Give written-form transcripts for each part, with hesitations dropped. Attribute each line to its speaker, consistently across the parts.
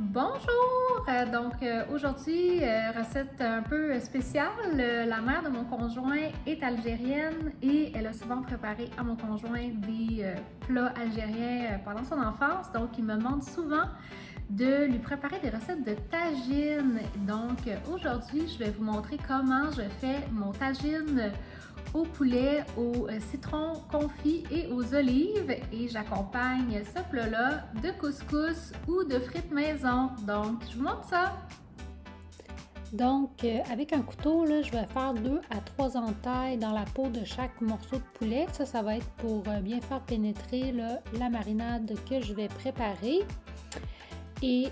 Speaker 1: Bonjour! Aujourd'hui, recette un peu spéciale. La mère de mon conjoint est algérienne et elle a souvent préparé à mon conjoint des plats algériens pendant son enfance. Donc, il me demande souvent de lui préparer des recettes de tagine. Aujourd'hui, je vais vous montrer comment je fais mon tagine au poulet, au citron confit et aux olives, et j'accompagne ce plat-là de couscous ou de frites maison. Donc, je vous montre ça.
Speaker 2: Avec un couteau, là, je vais faire 2 à 3 entailles dans la peau de chaque morceau de poulet. Ça va être pour bien faire pénétrer là, la marinade que je vais préparer. Et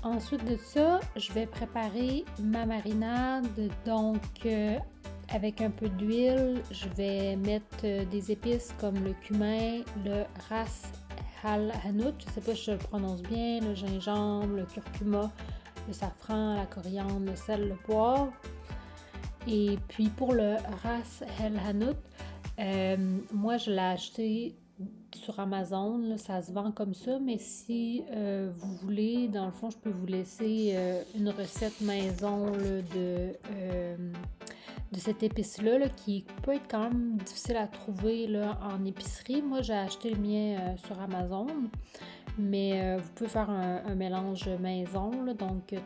Speaker 2: ensuite de ça, je vais préparer ma marinade. Avec un peu d'huile, je vais mettre des épices comme le cumin, le ras al hanout, je ne sais pas si je le prononce bien, le gingembre, le curcuma, le safran, la coriandre, le sel, le poivre. Et puis pour le ras el hanout, moi je l'ai acheté sur Amazon, là, ça se vend comme ça, mais si vous voulez, dans le fond, je peux vous laisser une recette maison là, de cette épice-là là, qui peut être quand même difficile à trouver là, en épicerie. Moi, j'ai acheté le mien sur Amazon, mais vous pouvez faire un mélange maison. Là,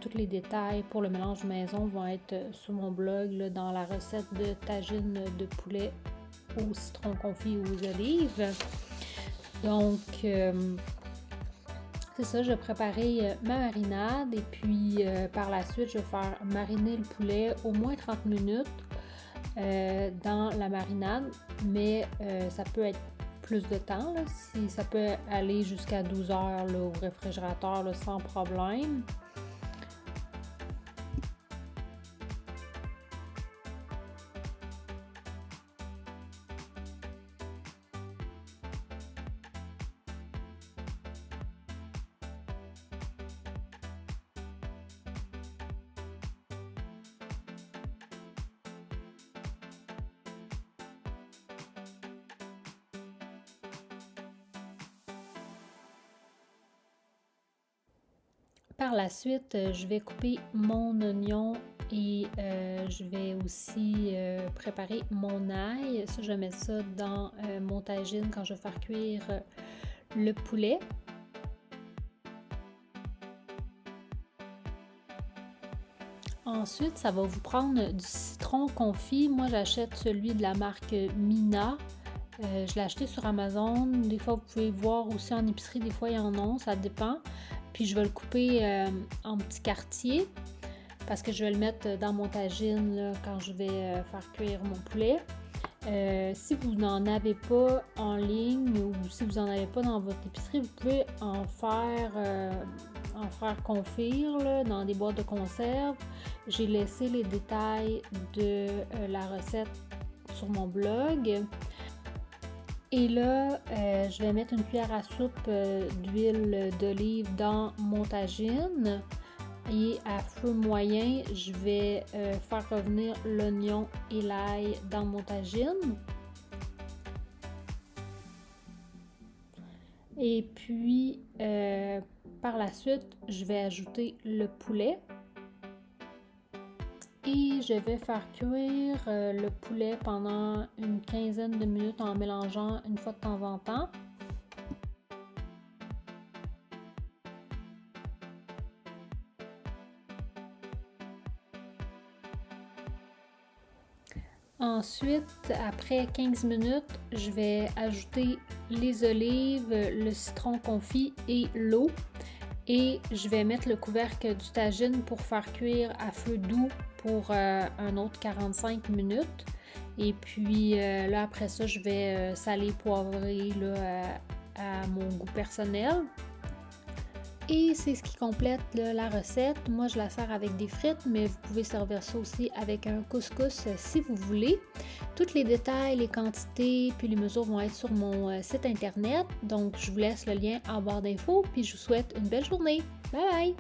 Speaker 2: tous les détails pour le mélange maison vont être sur mon blog là, dans la recette de tagine de poulet au citron confit aux olives. C'est ça, je vais préparer ma marinade et puis par la suite, je vais faire mariner le poulet au moins 30 minutes dans la marinade, mais ça peut être plus de temps, là, si ça peut aller jusqu'à 12 heures là, au réfrigérateur là, sans problème. Par la suite, je vais couper mon oignon et je vais aussi préparer mon ail. Ça, je mets ça dans mon tagine quand je vais faire cuire le poulet. Ensuite, ça va vous prendre du citron confit. Moi, j'achète celui de la marque Mina. Je l'ai acheté sur Amazon. Des fois, vous pouvez voir aussi en épicerie. Des fois, il y en a, ça dépend. Puis, je vais le couper en petits quartiers parce que je vais le mettre dans mon tagine là, quand je vais faire cuire mon poulet. Si vous n'en avez pas en ligne ou si vous n'en avez pas dans votre épicerie, vous pouvez en faire confire là, dans des boîtes de conserve. J'ai laissé les détails de la recette sur mon blog. Et là, je vais mettre une cuillère à soupe d'huile d'olive dans mon tagine. Et à feu moyen, je vais faire revenir l'oignon et l'ail dans mon tagine. Et puis, par la suite, je vais ajouter le poulet. Et je vais faire cuire le poulet pendant une quinzaine de minutes en mélangeant une fois de temps en temps. Ensuite, après 15 minutes, je vais ajouter les olives, le citron confit et l'eau. Et je vais mettre le couvercle du tagine pour faire cuire à feu doux pour un autre 45 minutes. Et puis là, après ça, je vais saler, poivrer là, à mon goût personnel. Et c'est ce qui complète là, la recette. Moi, je la sers avec des frites, mais vous pouvez servir ça aussi avec un couscous si vous voulez. Tous les détails, les quantités, puis les mesures vont être sur mon site internet. Donc, je vous laisse le lien en barre d'infos, puis je vous souhaite une belle journée. Bye bye!